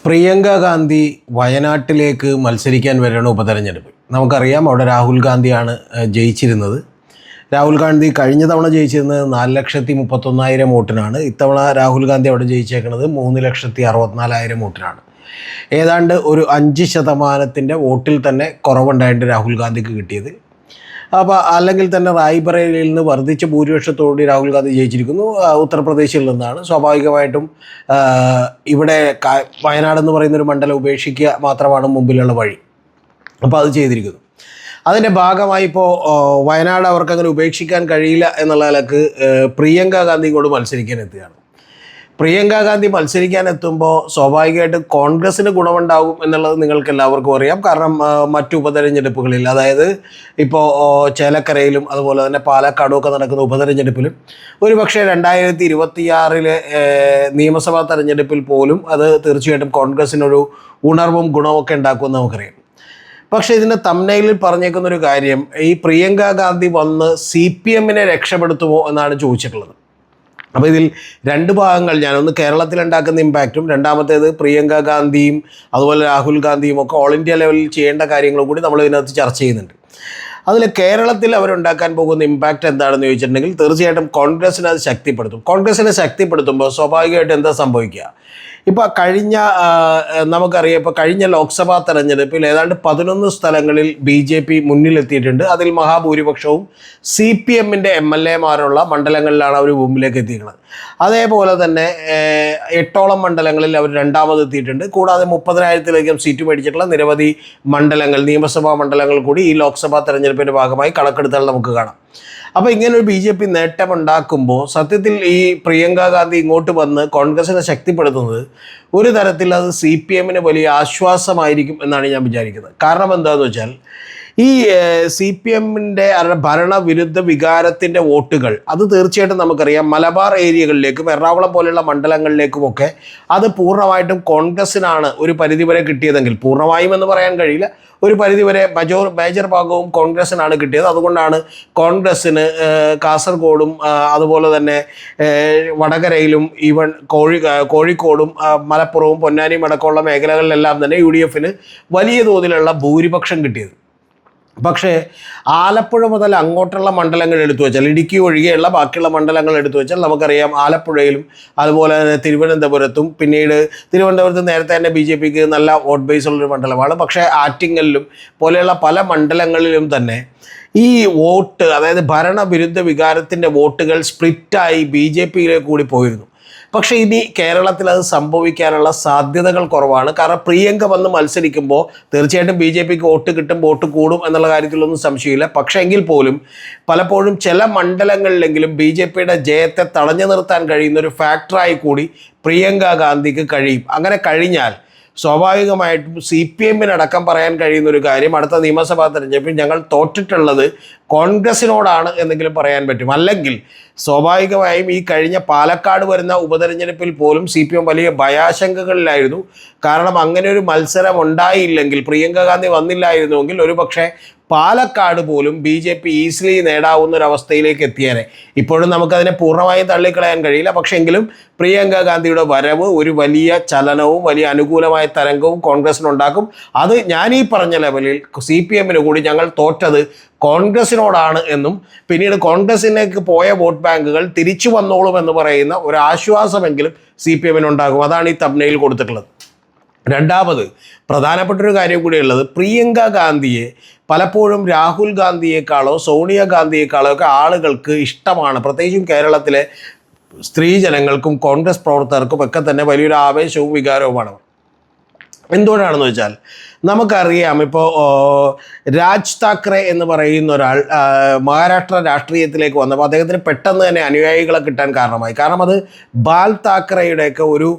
പ്രിയങ്ക ഗാന്ധി വയനാട്ടിലേക്ക് മത്സരിക്കാൻ വരണം ഉപതെരഞ്ഞെടുപ്പ്. നമുക്കറിയാം അവിടെ രാഹുൽ ഗാന്ധിയാണ് ജയിച്ചിരുന്നത്. രാഹുൽ ഗാന്ധി കഴിഞ്ഞ തവണ ജയിച്ചിരുന്നത് 4,31,000 വോട്ടിനാണ്. ഇത്തവണ രാഹുൽ ഗാന്ധി അവിടെ ജയിച്ചേക്കുന്നത് 3,64,000 വോട്ടിനാണ്. ഏതാണ്ട് ഒരു 5% വോട്ടിൽ തന്നെ കുറവുണ്ടായിട്ട് രാഹുൽ ഗാന്ധിക്ക് കിട്ടിയത്. അപ്പോൾ അല്ലെങ്കിൽ തന്നെ റായ്ബറേലിയിൽ നിന്ന് വർദ്ധിച്ച ഭൂരിപക്ഷത്തോടുകൂടി രാഹുൽ ഗാന്ധി ജയിച്ചിരിക്കുന്നു. ഉത്തർപ്രദേശിൽ നിന്നാണ്. സ്വാഭാവികമായിട്ടും ഇവിടെ വയനാടെന്ന് പറയുന്നൊരു മണ്ഡലം ഉപേക്ഷിക്കുക മാത്രമാണ് മുമ്പിലുള്ള വഴി. അപ്പോൾ അത് ചെയ്തിരിക്കുന്നു. അതിൻ്റെ ഭാഗമായി ഇപ്പോൾ വയനാട് അവർക്കങ്ങനെ ഉപേക്ഷിക്കാൻ കഴിയില്ല എന്നുള്ള നിലക്ക് പ്രിയങ്ക ഗാന്ധി ഇങ്ങോട്ട് മത്സരിക്കാൻ എത്തുകയാണ്. പ്രിയങ്ക ഗാന്ധി മത്സരിക്കാൻ എത്തുമ്പോൾ സ്വാഭാവികമായിട്ടും കോൺഗ്രസ്സിന് ഗുണമുണ്ടാകും എന്നുള്ളത് നിങ്ങൾക്ക് എല്ലാവർക്കും അറിയാം. കാരണം മറ്റു ഉപതെരഞ്ഞെടുപ്പുകളിൽ, അതായത് ഇപ്പോൾ ചേലക്കരയിലും അതുപോലെ തന്നെ പാലക്കാടും ഒക്കെ നടക്കുന്ന ഉപതെരഞ്ഞെടുപ്പിലും ഒരുപക്ഷെ 2026 നിയമസഭാ തെരഞ്ഞെടുപ്പിൽ പോലും അത് തീർച്ചയായിട്ടും കോൺഗ്രസ്സിനൊരു ഉണർവും ഗുണമൊക്കെ ഉണ്ടാക്കുമെന്ന് നമുക്കറിയാം. പക്ഷേ ഇതിൻ്റെ തംബ്നെയിലിൽ പറഞ്ഞേക്കുന്നൊരു കാര്യം, ഈ പ്രിയങ്ക ഗാന്ധി വന്ന് CPM രക്ഷപ്പെടുത്തുമോ എന്നാണ് ചോദിച്ചിട്ടുള്ളത്. അപ്പോൾ ഇതിൽ രണ്ട് ഭാഗങ്ങൾ, ഞാനൊന്ന് കേരളത്തിലുണ്ടാക്കുന്ന ഇമ്പാക്റ്റും, രണ്ടാമത്തേത് പ്രിയങ്ക ഗാന്ധിയും അതുപോലെ രാഹുൽ ഗാന്ധിയും ഒക്കെ ഓൾ ഇന്ത്യ ലെവലിൽ ചെയ്യേണ്ട കാര്യങ്ങളും കൂടി നമ്മൾ ഇതിനകത്ത് ചർച്ച ചെയ്യുന്നുണ്ട്. അതിൽ കേരളത്തിൽ അവരുണ്ടാക്കാൻ പോകുന്ന ഇമ്പാക്റ്റ് എന്താണെന്ന് ചോദിച്ചിട്ടുണ്ടെങ്കിൽ തീർച്ചയായിട്ടും കോൺഗ്രസ്സിനെ അത് ശക്തിപ്പെടുത്തും. കോൺഗ്രസ്സിനെ ശക്തിപ്പെടുത്തുമ്പോൾ സ്വാഭാവികമായിട്ട് എന്താ സംഭവിക്കുക? ഇപ്പോൾ നമുക്കറിയാം, ഇപ്പോൾ കഴിഞ്ഞ ലോക്സഭാ തെരഞ്ഞെടുപ്പിൽ ഏതാണ്ട് 11 സ്ഥലങ്ങളിൽ BJP മുന്നിലെത്തിയിട്ടുണ്ട്. അതിൽ മഹാഭൂരിപക്ഷവും CPM MLA-മാരുള്ള മണ്ഡലങ്ങളിലാണ് അവർ മുമ്പിലേക്ക് എത്തിക്കുന്നത്. അതേപോലെ തന്നെ 8ഓളം മണ്ഡലങ്ങളിൽ അവർ രണ്ടാമതെത്തിയിട്ടുണ്ട്. കൂടാതെ 30,000-ത്തിലധികം സീറ്റ് മേടിച്ചിട്ടുള്ള നിരവധി മണ്ഡലങ്ങൾ, നിയമസഭാ മണ്ഡലങ്ങൾ കൂടി ഈ ലോക്സഭാ തെരഞ്ഞെടുപ്പിൻ്റെ ഭാഗമായി കണക്കെടുത്താൽ നമുക്ക് കാണാം. അപ്പോൾ ഇങ്ങനൊരു BJP നേട്ടമുണ്ടാക്കുമ്പോൾ സത്യത്തിൽ ഈ പ്രിയങ്ക ഗാന്ധി ഇങ്ങോട്ട് വന്ന് കോൺഗ്രസിനെ ശക്തിപ്പെടുത്തുന്നത് ഒരു തരത്തിൽ അത് CPM വലിയ ആശ്വാസമായിരിക്കും എന്നാണ് ഞാൻ വിചാരിക്കുന്നത്. കാരണം എന്താണെന്ന് വെച്ചാൽ ഈ CPM ഭരണവിരുദ്ധ വികാരത്തിൻ്റെ വോട്ടുകൾ അത് തീർച്ചയായിട്ടും നമുക്കറിയാം മലബാർ ഏരിയകളിലേക്കും എറണാകുളം പോലെയുള്ള മണ്ഡലങ്ങളിലേക്കുമൊക്കെ അത് പൂർണ്ണമായിട്ടും കോൺഗ്രസ്സിനാണ് ഒരു പരിധിവരെ കിട്ടിയതെങ്കിൽ, പൂർണ്ണമായും എന്ന് പറയാൻ കഴിയില്ല, ഒരു പരിധിവരെ മേജർ ഭാഗവും കോൺഗ്രസ്സിനാണ് കിട്ടിയത്. അതുകൊണ്ടാണ് കോൺഗ്രസ്സിന് കാസർഗോഡും അതുപോലെ തന്നെ വടകരയിലും ഈവൻ കോഴിക്കോടും മലപ്പുറവും പൊന്നാനിയും അടക്കമുള്ള മേഖലകളിലെല്ലാം തന്നെ UDF വലിയ തോതിലുള്ള ഭൂരിപക്ഷം കിട്ടിയത്. പക്ഷേ ആലപ്പുഴ മുതൽ അങ്ങോട്ടുള്ള മണ്ഡലങ്ങൾ എടുത്തു വെച്ചാൽ, ഇടുക്കി ഒഴികെയുള്ള ബാക്കിയുള്ള മണ്ഡലങ്ങൾ എടുത്തു വെച്ചാൽ നമുക്കറിയാം ആലപ്പുഴയിലും അതുപോലെ തന്നെ തിരുവനന്തപുരത്തും, പിന്നീട് തിരുവനന്തപുരത്ത് നേരത്തെ തന്നെ BJPക്ക് നല്ല വോട്ട് ബേസ് ഉള്ളൊരു മണ്ഡലമാണ്. പക്ഷേ ആറ്റിങ്ങലിലും പോലെയുള്ള പല മണ്ഡലങ്ങളിലും തന്നെ ഈ വോട്ട്, അതായത് ഭരണവിരുദ്ധ വികാരത്തിൻ്റെ വോട്ടുകൾ സ്പ്ലിറ്റായി BJPയിലേക്ക് കൂടി പോയിരുന്നു. പക്ഷേ ഇനി കേരളത്തിൽ അത് സംഭവിക്കാനുള്ള സാധ്യതകൾ കുറവാണ്. കാരണം പ്രിയങ്ക വന്ന് മത്സരിക്കുമ്പോൾ തീർച്ചയായിട്ടും BJPക്ക് വോട്ട് കിട്ടും, വോട്ട് കൂടും എന്നുള്ള കാര്യത്തിലൊന്നും സംശയമില്ല. പക്ഷേ എങ്കിൽ പോലും പലപ്പോഴും ചില മണ്ഡലങ്ങളിലെങ്കിലും BJPയുടെ ജയത്തെ തടഞ്ഞു നിർത്താൻ കഴിയുന്നൊരു ഫാക്ടറായി കൂടി പ്രിയങ്ക ഗാന്ധിക്ക് കഴിയും. അങ്ങനെ കഴിഞ്ഞാൽ സ്വാഭാവികമായിട്ടും CPM പറയാൻ കഴിയുന്നൊരു കാര്യം, അടുത്ത നിയമസഭാ തെരഞ്ഞെടുപ്പിൽ ഞങ്ങൾ തോറ്റിട്ടുള്ളത് കോൺഗ്രസിനോടാണ് എന്നെങ്കിലും പറയാൻ പറ്റും. അല്ലെങ്കിൽ സ്വാഭാവികമായും ഈ കഴിഞ്ഞ പാലക്കാട് വരുന്ന ഉപതെരഞ്ഞെടുപ്പിൽ പോലും CPM വലിയ ഭയാശങ്കകളിലായിരുന്നു. കാരണം അങ്ങനെ ഒരു മത്സരം ഉണ്ടായില്ലെങ്കിൽ, പ്രിയങ്ക ഗാന്ധി വന്നില്ലായിരുന്നുവെങ്കിൽ ഒരുപക്ഷെ പാലക്കാട് പോലും BJP ഈസിലി നേടാവുന്ന ഒരവസ്ഥയിലേക്ക് എത്തിയേനെ. ഇപ്പോഴും നമുക്കതിനെ പൂർണ്ണമായും തള്ളിക്കളയാൻ കഴിയില്ല. പക്ഷേ എങ്കിലും പ്രിയങ്ക ഗാന്ധിയുടെ വരവ് ഒരു വലിയ ചലനവും വലിയ അനുകൂലമായ തരംഗവും കോൺഗ്രസിനുണ്ടാക്കും. അത് ഞാൻ ഈ പറഞ്ഞ ലെവലിൽ CPM കൂടി ഞങ്ങൾ തോറ്റത് കോൺഗ്രസിനോടാണ് എന്നും പിന്നീട് കോൺഗ്രസിലേക്ക് പോയ വോട്ട് ബാങ്കുകൾ തിരിച്ചു വന്നോളും എന്ന് പറയുന്ന ഒരു ആശ്വാസമെങ്കിലും CPM ഉണ്ടാകും. അതാണ് ഈ തംബ്നെയിൽ കൊടുത്തിട്ടുള്ളത്. രണ്ടാമത് പ്രധാനപ്പെട്ടൊരു കാര്യം കൂടിയുള്ളത്, പ്രിയങ്ക ഗാന്ധിയെ പലപ്പോഴും രാഹുൽ ഗാന്ധിയേക്കാളോ സോണിയ ഗാന്ധിയേക്കാളോ ഒക്കെ ആളുകൾക്ക് ഇഷ്ടമാണ്. പ്രത്യേകിച്ചും കേരളത്തിലെ സ്ത്രീജനങ്ങൾക്കും കോൺഗ്രസ് പ്രവർത്തകർക്കും ഒക്കെ തന്നെ വലിയൊരു ആവേശവും വികാരവുമാണ്. എന്തുകൊണ്ടാണെന്ന് വെച്ചാൽ നമുക്കറിയാം, ഇപ്പോൾ രാജ് താക്കറെ എന്ന് പറയുന്ന ഒരാൾ മഹാരാഷ്ട്ര രാഷ്ട്രീയത്തിലേക്ക് വന്നപ്പോൾ അദ്ദേഹത്തിന് പെട്ടെന്ന് തന്നെ അനുയായികളെ കിട്ടാൻ കാരണമായി. കാരണം അത് ബാൽ താക്കറെയുടെയൊക്കെ ഒരു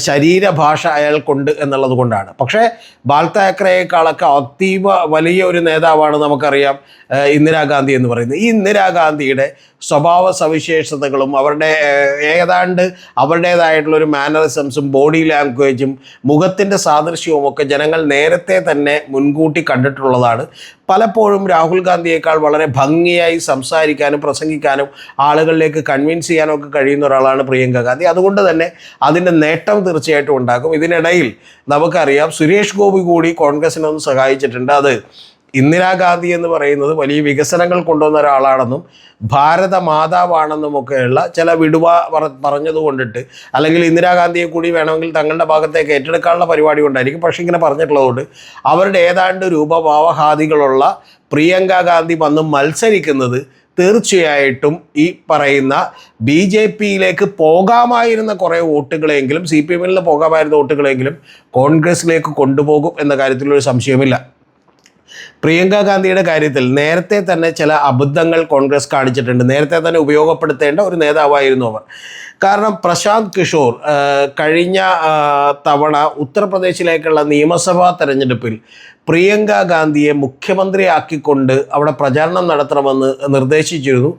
ശരീരഭാഷ അയാൾക്കുണ്ട് എന്നുള്ളത് കൊണ്ടാണ്. പക്ഷേ ബാൽ താക്കറേക്കാളൊക്കെ അതീവ വലിയ ഒരു നേതാവാണ് നമുക്കറിയാം ഇന്ദിരാഗാന്ധി എന്ന് പറയുന്നത്. ഈ ഇന്ദിരാഗാന്ധിയുടെ സ്വഭാവ സവിശേഷതകളും അവരുടെ ഏതാണ്ട് അവരുടേതായിട്ടുള്ളൊരു മാനറിസംസും ബോഡി ലാംഗ്വേജും മുഖത്തിൻ്റെ സാദൃശ്യവും ഒക്കെ ജനങ്ങൾ നേരത്തെ നേരത്തെ തന്നെ മുൻകൂട്ടി കണ്ടിട്ടുള്ളതാണ്. പലപ്പോഴും രാഹുൽ ഗാന്ധിയേക്കാൾ വളരെ ഭംഗിയായി സംസാരിക്കാനും പ്രസംഗിക്കാനും ആളുകളിലേക്ക് കൺവിൻസ് ചെയ്യാനും ഒക്കെ കഴിയുന്ന ഒരാളാണ് പ്രിയങ്ക ഗാന്ധി. അതുകൊണ്ട് തന്നെ അതിൻ്റെ നേട്ടം തീർച്ചയായിട്ടും ഉണ്ടാകും. ഇതിനിടയിൽ നമുക്കറിയാം സുരേഷ് ഗോപി കൂടി കോൺഗ്രസിനെ ഒന്ന് സഹായിച്ചിട്ടുണ്ട്. അത് ഇന്ദിരാഗാന്ധി എന്ന് പറയുന്നത് വലിയ വികസനങ്ങൾ കൊണ്ടുവന്ന ഒരാളാണെന്നും ഭാരത മാതാവാണെന്നും ഒക്കെയുള്ള ചില വിടുവ പറഞ്ഞതുകൊണ്ടിട്ട്, അല്ലെങ്കിൽ ഇന്ദിരാഗാന്ധിയെ കൂടി വേണമെങ്കിൽ തങ്ങളുടെ ഭാഗത്തേക്ക് ഏറ്റെടുക്കാനുള്ള പരിപാടി കൊണ്ടായിരിക്കും. പക്ഷേ ഇങ്ങനെ പറഞ്ഞിട്ടുള്ളതുകൊണ്ട് അവരുടെ ഏതാണ്ട് രൂപഭാവഹാദികളുള്ള പ്രിയങ്ക ഗാന്ധി വന്ന് മത്സരിക്കുന്നത് തീർച്ചയായിട്ടും ഈ പറയുന്ന BJPയിലേക്ക് പോകാമായിരുന്ന കുറേ വോട്ടുകളെങ്കിലും, CPM-ൽ നിന്ന് പോകാമായിരുന്ന വോട്ടുകളെങ്കിലും കോൺഗ്രസിലേക്ക് കൊണ്ടുപോകും എന്ന കാര്യത്തിലൊരു സംശയമില്ല. പ്രിയങ്ക ഗാന്ധിയുടെ കാര്യത്തിൽ നേരത്തെ തന്നെ ചില അബദ്ധങ്ങൾ കോൺഗ്രസ് കാണിച്ചിട്ടുണ്ട്. നേരത്തെ തന്നെ ഉപയോഗപ്പെടുത്തേണ്ട ഒരു നേതാവായിരുന്നു അവർ. കാരണം പ്രശാന്ത് കിഷോർ കഴിഞ്ഞ തവണ ഉത്തർപ്രദേശിലേക്കുള്ള നിയമസഭാ തെരഞ്ഞെടുപ്പിൽ പ്രിയങ്ക ഗാന്ധിയെ മുഖ്യമന്ത്രിയാക്കിക്കൊണ്ട് അവിടെ പ്രചാരണം നടത്തണമെന്ന് നിർദ്ദേശിച്ചിരുന്നു.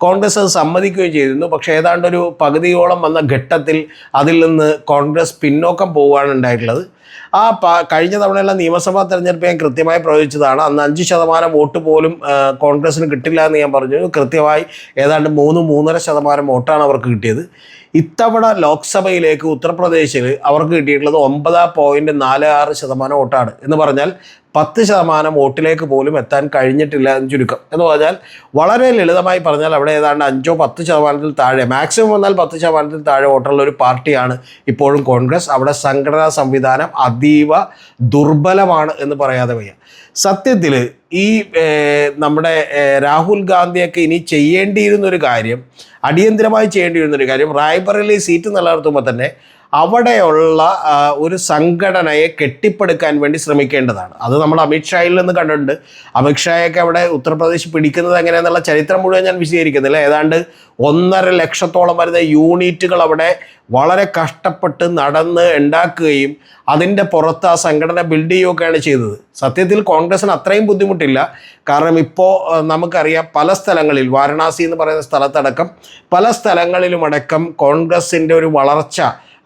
കോൺഗ്രസ് അത് സമ്മതിക്കുകയും ചെയ്തിരുന്നു. പക്ഷേ ഏതാണ്ടൊരു പകുതിയോളം വന്ന ഘട്ടത്തിൽ അതിൽ നിന്ന് കോൺഗ്രസ് പിന്നോക്കം പോവുകയാണ് ഉണ്ടായിട്ടുള്ളത്. കഴിഞ്ഞ തവണയുള്ള നിയമസഭാ തെരഞ്ഞെടുപ്പ് ഞാൻ കൃത്യമായി പ്രവചിച്ചതാണ്. അന്ന് 5% വോട്ട് പോലും കോൺഗ്രസിന് കിട്ടില്ല എന്ന് ഞാൻ പറഞ്ഞു. കൃത്യമായി ഏതാണ്ട് 3-3.5% വോട്ടാണ് അവർക്ക് കിട്ടിയത്. ഇത്തവണ ലോക്സഭയിലേക്ക് ഉത്തർപ്രദേശിൽ അവർക്ക് കിട്ടിയിട്ടുള്ളത് 9.46% വോട്ടാണ്. എന്ന് പറഞ്ഞാൽ 10% വോട്ടിലേക്ക് പോലും എത്താൻ കഴിഞ്ഞിട്ടില്ല എന്ന് ചുരുക്കം. എന്ന് പറഞ്ഞാൽ വളരെ ലളിതമായി പറഞ്ഞാൽ അവിടെ ഏതാണ്ട് 5-10% താഴെ, മാക്സിമം വന്നാൽ 10% താഴെ വോട്ടുള്ള ഒരു പാർട്ടിയാണ് ഇപ്പോഴും കോൺഗ്രസ്. അവിടെ സംഘടനാ സംവിധാനം അതീവ ദുർബലമാണ് എന്ന് പറയാതെ വയ്യ. സത്യത്തിൽ ഈ നമ്മുടെ രാഹുൽ ഗാന്ധിയൊക്കെ ഇനി ചെയ്യേണ്ടിയിരുന്നൊരു കാര്യം, അടിയന്തരമായി ചെയ്യേണ്ടിയിരുന്നൊരു കാര്യം, റായ്ബറേലി സീറ്റ് നിലനിർത്തുമ്പോൾ തന്നെ അവിടെയുള്ള ഒരു സംഘടനയെ കെട്ടിപ്പടുക്കാൻ വേണ്ടി ശ്രമിക്കേണ്ടതാണ്. അത് നമ്മൾ അമിത്ഷായിൽ നിന്ന് കണ്ടിട്ടുണ്ട്. അമിത്ഷായൊക്കെ അവിടെ ഉത്തർപ്രദേശ് പിടിക്കുന്നത് എങ്ങനെയാണെന്നുള്ള ചരിത്രം മുഴുവൻ ഞാൻ വിശദീകരിക്കുന്നില്ല. ഏതാണ്ട് 1.5 ലക്ഷത്തോളം വരുന്ന യൂണിറ്റുകൾ അവിടെ വളരെ കഷ്ടപ്പെട്ട് നടന്ന് ഉണ്ടാക്കുകയും അതിൻ്റെ പുറത്ത് ആ സംഘടന ബിൽഡ് ചെയ്യുകയൊക്കെയാണ് ചെയ്തത്. സത്യത്തിൽ കോൺഗ്രസിന് അത്രയും ബുദ്ധിമുട്ടില്ല. കാരണം ഇപ്പോൾ നമുക്കറിയാം പല സ്ഥലങ്ങളിൽ, വാരണാസി എന്ന് പറയുന്ന സ്ഥലത്തടക്കം പല സ്ഥലങ്ങളിലുമടക്കം കോൺഗ്രസിൻ്റെ ഒരു വളർച്ച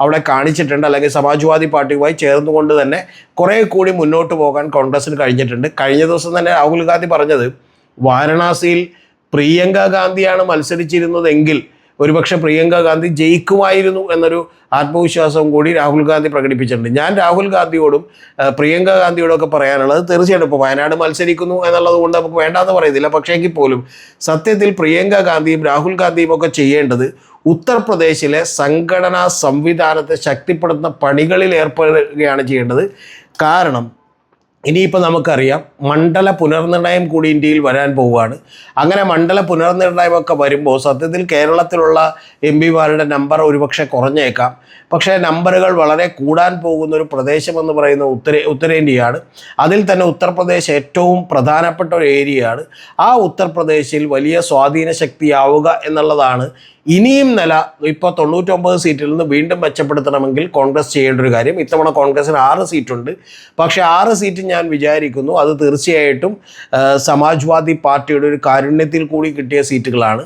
അവിടെ കാണിച്ചിട്ടുണ്ട്. അല്ലെങ്കിൽ സമാജ്വാദി പാർട്ടിയുമായി ചേർന്നുകൊണ്ട് തന്നെ കുറേ കൂടി മുന്നോട്ട് പോകാൻ കോൺഗ്രസിന് കഴിഞ്ഞിട്ടുണ്ട്. കഴിഞ്ഞ ദിവസം തന്നെ രാഹുൽ ഗാന്ധി പറഞ്ഞത് വാരണാസിയിൽ പ്രിയങ്ക ഗാന്ധിയാണ് മത്സരിച്ചിരുന്നതെങ്കിൽ ഒരുപക്ഷെ പ്രിയങ്ക ഗാന്ധി ജയിക്കുമായിരുന്നു എന്നൊരു ആത്മവിശ്വാസവും കൂടി രാഹുൽ ഗാന്ധി പ്രകടിപ്പിച്ചിട്ടുണ്ട്. ഞാൻ രാഹുൽ ഗാന്ധിയോടും പ്രിയങ്ക ഗാന്ധിയോടും ഒക്കെ പറയാനുള്ളത്, തീർച്ചയായിട്ടും ഇപ്പോൾ വയനാട് മത്സരിക്കുന്നു എന്നുള്ളത് കൊണ്ട് നമുക്ക് വേണ്ടാന്ന് പറയുന്നില്ല. പക്ഷേ എങ്കിൽ പോലും സത്യത്തിൽ പ്രിയങ്ക ഗാന്ധിയും രാഹുൽ ഗാന്ധിയും ഒക്കെ ചെയ്യേണ്ടത് ഉത്തർപ്രദേശിലെ സംഘടനാ സംവിധാനത്തെ ശക്തിപ്പെടുത്തുന്ന പണികളിൽ ഏർപ്പെടുകയാണ് ചെയ്യേണ്ടത്. കാരണം ഇനിയിപ്പോൾ നമുക്കറിയാം മണ്ഡല പുനർനിർണയം കൂടി ഇന്ത്യയിൽ വരാൻ പോവുകയാണ്. അങ്ങനെ മണ്ഡല പുനർനിർണയമൊക്കെ വരുമ്പോൾ സത്യത്തിൽ കേരളത്തിലുള്ള MP-മാരുടെ നമ്പർ ഒരുപക്ഷെ കുറഞ്ഞേക്കാം. പക്ഷേ നമ്പറുകൾ വളരെ കൂടാൻ പോകുന്ന ഒരു പ്രദേശമെന്ന് പറയുന്ന ഉത്തരേന്ത്യയാണ്. അതിൽ തന്നെ ഉത്തർപ്രദേശ് ഏറ്റവും പ്രധാനപ്പെട്ട ഒരു ഏരിയയാണ്. ആ ഉത്തർപ്രദേശിൽ വലിയ സ്വാധീന ശക്തിയാവുക എന്നുള്ളതാണ് ഇനിയും ഇപ്പോൾ 99 സീറ്റിൽ നിന്ന് വീണ്ടും മെച്ചപ്പെടുത്തണമെങ്കിൽ കോൺഗ്രസ് ചെയ്യേണ്ട ഒരു കാര്യം. ഇത്തവണ കോൺഗ്രസിന് 6 സീറ്റുണ്ട്. പക്ഷേ 6 സീറ്റ് ഞാൻ വിചാരിക്കുന്നു അത് തീർച്ചയായിട്ടും സമാജ്വാദി പാർട്ടിയുടെ ഒരു കാരുണ്യത്തിൽ കൂടി കിട്ടിയ സീറ്റുകളാണ്.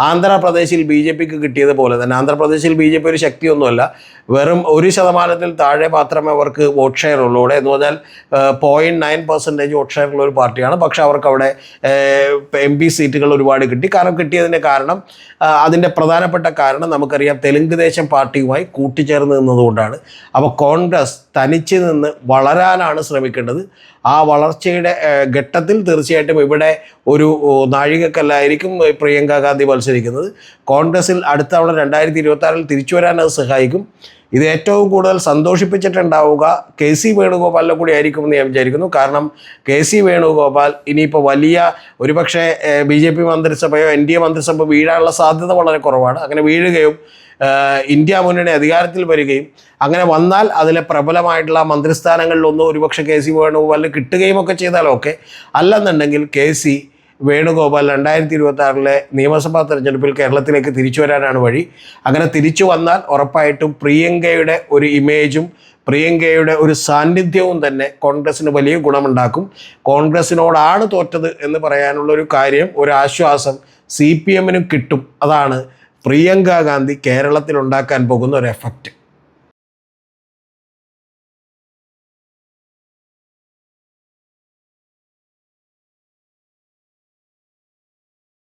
ആന്ധ്രാപ്രദേശിൽ BJPക്ക് കിട്ടിയതുപോലെ തന്നെ ആന്ധ്രാപ്രദേശിൽ BJP ഒരു ശക്തിയൊന്നുമല്ല, വെറും 1% താഴെ മാത്രമേ അവർക്ക് വോട്ട് ഷെയർ ഉള്ളൂ. ഇവിടെ എന്ന് പറഞ്ഞാൽ 0.9% വോട്ട് ഷെയർ ഉള്ള ഒരു പാർട്ടിയാണ്. പക്ഷേ അവർക്ക് അവിടെ MP സീറ്റുകൾ ഒരുപാട് കിട്ടി. കിട്ടിയതിൻ്റെ കാരണം, അതിൻ്റെ പ്രധാനപ്പെട്ട കാരണം നമുക്കറിയാം തെലുങ്ക് ദേശം പാർട്ടിയുമായി കൂട്ടിച്ചേർന്ന് നിന്നതുകൊണ്ടാണ്. അപ്പോൾ കോൺഗ്രസ് തനിച്ച് നിന്ന് വളരാനാണ് ശ്രമിക്കേണ്ടത്. ആ വളർച്ചയുടെ ഘട്ടത്തിൽ തീർച്ചയായിട്ടും ഇവിടെ ഒരു നാഴികക്കല്ലായിരിക്കും പ്രിയങ്ക ഗാന്ധി മത്സരിക്കുന്നത്. കോൺഗ്രസിൽ അടുത്ത തവണ 2026 തിരിച്ചു വരാൻ അത് സഹായിക്കും. ഇത് ഏറ്റവും കൂടുതൽ സന്തോഷിപ്പിച്ചിട്ടുണ്ടാവുക KC വേണുഗോപാലിനെ കൂടി ആയിരിക്കുമെന്ന് ഞാൻ വിചാരിക്കുന്നു. കാരണം KC വേണുഗോപാൽ ഇനിയിപ്പോൾ വലിയ ഒരുപക്ഷെ BJP മന്ത്രിസഭയോ NDA മന്ത്രിസഭ വീഴാനുള്ള സാധ്യത വളരെ കുറവാണ്. അങ്ങനെ വീഴുകയും ഇന്ത്യ മുന്നണി അധികാരത്തിൽ വരികയും അങ്ങനെ വന്നാൽ അതിലെ പ്രബലമായിട്ടുള്ള മന്ത്രിസ്ഥാനങ്ങളിലൊന്നും ഒരുപക്ഷെ KC വേണുഗോപാലിന് കിട്ടുകയും ഒക്കെ ചെയ്താലോ ഒക്കെ. അല്ലെന്നുണ്ടെങ്കിൽ KC വേണുഗോപാൽ 2026 നിയമസഭാ തെരഞ്ഞെടുപ്പിൽ കേരളത്തിലേക്ക് തിരിച്ചു വരാനാണ് വഴി. അങ്ങനെ തിരിച്ചു വന്നാൽ ഉറപ്പായിട്ടും പ്രിയങ്കയുടെ ഒരു ഇമേജും പ്രിയങ്കയുടെ ഒരു സാന്നിധ്യവും തന്നെ കോൺഗ്രസിന് വലിയ ഗുണമുണ്ടാക്കും. കോൺഗ്രസിനോടാണ് തോറ്റത് എന്ന് പറയാനുള്ളൊരു കാര്യം, ഒരു ആശ്വാസം CPM-നും കിട്ടും. അതാണ് പ്രിയങ്ക ഗാന്ധി കേരളത്തിൽ ഉണ്ടാക്കാൻ പോകുന്ന ഒരു എഫക്റ്റ്.